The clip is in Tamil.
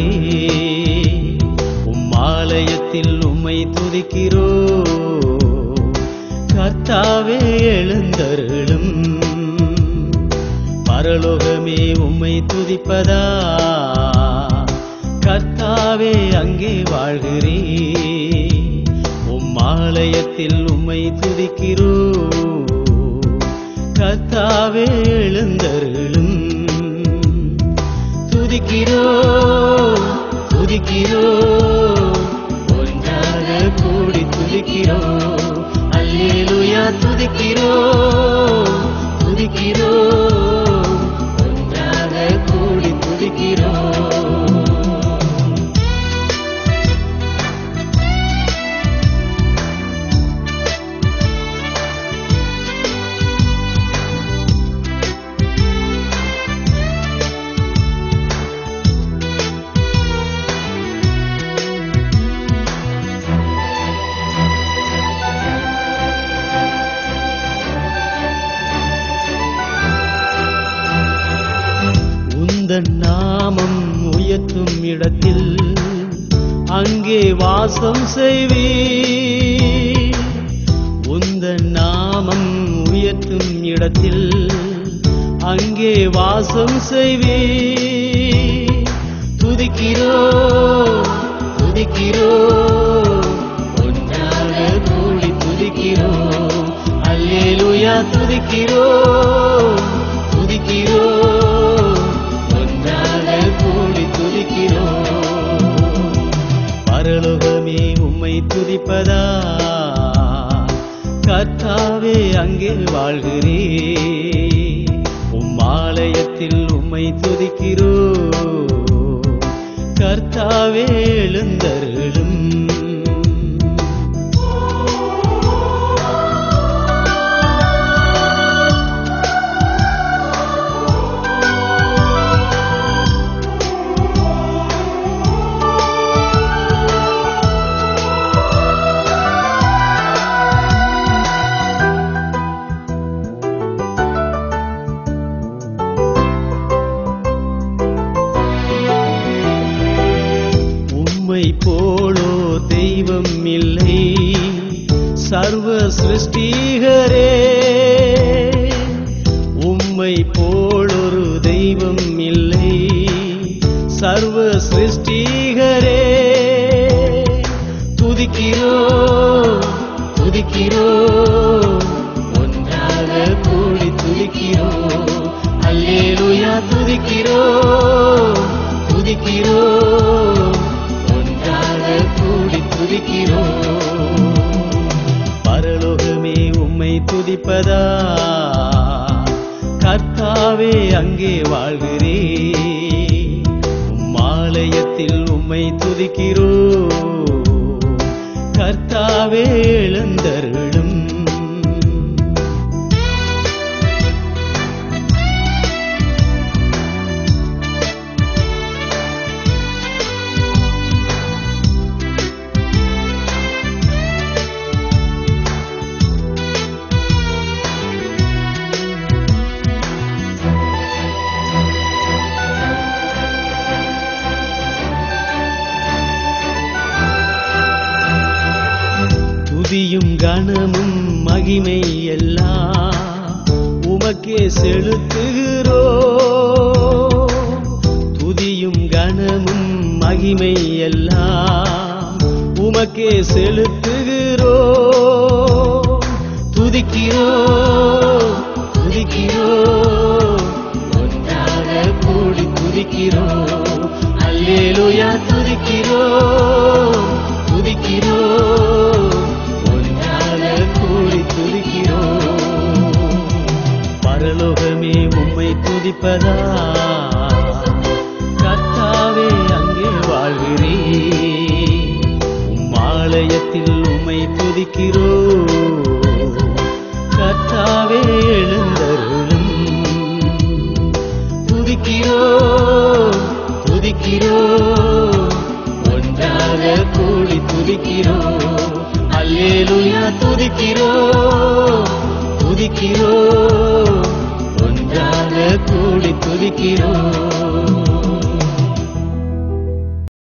வாழ்கிறே. ஆலயத்தில் உம்மை துதிக்கிறோ. கர்த்தாவே எழுந்தருளும். பரலோகமே உம்மை துதிப்பதா. கர்த்தாவே அங்கே வாழ்கிறே. ஆலயத்தில் உம்மை துதிக்கிறோ. கர்த்தாவே எழுந்தருளும். துதிக்கிறோ துதிக்கிறோ, ஒன்றாக கூடி துதிக்கிறோ. அல்லேலூயா துதிக்கிறோ துதிக்கிறோ, ஒன்றாக கூடி துதிக்கிறோ. உந்தன் நாமம் உயர்த்தும் இடத்தில் அங்கே வாசம் செய்வீர். உந்தன் நாமம் உயர்த்தும் இடத்தில் அங்கே வாசம் செய்வீர். துதிக்கிறோ துதிக்கிறோ, ஒன்றாக கூடி துதிக்கிறோ. அல்லேலூயா துதிக்கிறோ துதிக்கிறோ, கூடி துதிக்கிறோ. பரலோகமே உம்மை துதிப்பதா. கர்த்தாவே அங்கே வாழ்கிறே. ஆலயத்தில் உம்மை துதிக்கிறோ. கர்த்தாவே எழுந்தருளும். போலோ தெய்வம் இல்லை சர்வ சிருஷ்டிகரே. உம்மை போலொரு தெய்வம் இல்லை சர்வ சிருஷ்டிகரே. துதிக்கிறோ துதிக்கிறோ, ஒன்றாக கூடி துதிக்கிறோ. அல்லேலூயா துதிக்கிறோ துதிக்கிறோ, கூடி துதிக்கிறோ. பரலோகமே உம்மை துதிப்பதா. கர்த்தாவே அங்கே வாழ்கிறே. ஆலயத்தில் உம்மை துதிக்கிறோ. கர்த்தாவே எழுந்தருளும். துதியும் கனமும் மகிமை எல்லாம் உமக்கே செலுத்துகிறோ. துதியும் கனமும் மகிமை எல்லாம் உமக்கே செலுத்துகிறோ. துதிக்கிறோ துதிக்கிறோ, ஒன்றாக கூடி துதிக்கிறோ. அல்லேலூயா துதிக்கிறோ துதிக்கிறோ, கூடி துதிக்கிறோ. பரலோகமே உம்மை துதிப்பதா. கர்த்தாவே அங்கே வாழ்கிறே. ஆலயத்தில் உம்மை துதிக்கிறோ. கர்த்தாவே எழுந்தருளும். துதிக்கிறோ துதிக்கிறோ, ஒன்றாக கூடி துதிக்கிறோ. அல்லேலூயா துதிக்கிறோ துதிக்கிறோ, ஒன்றாக கூடி துதிக்கிறோ.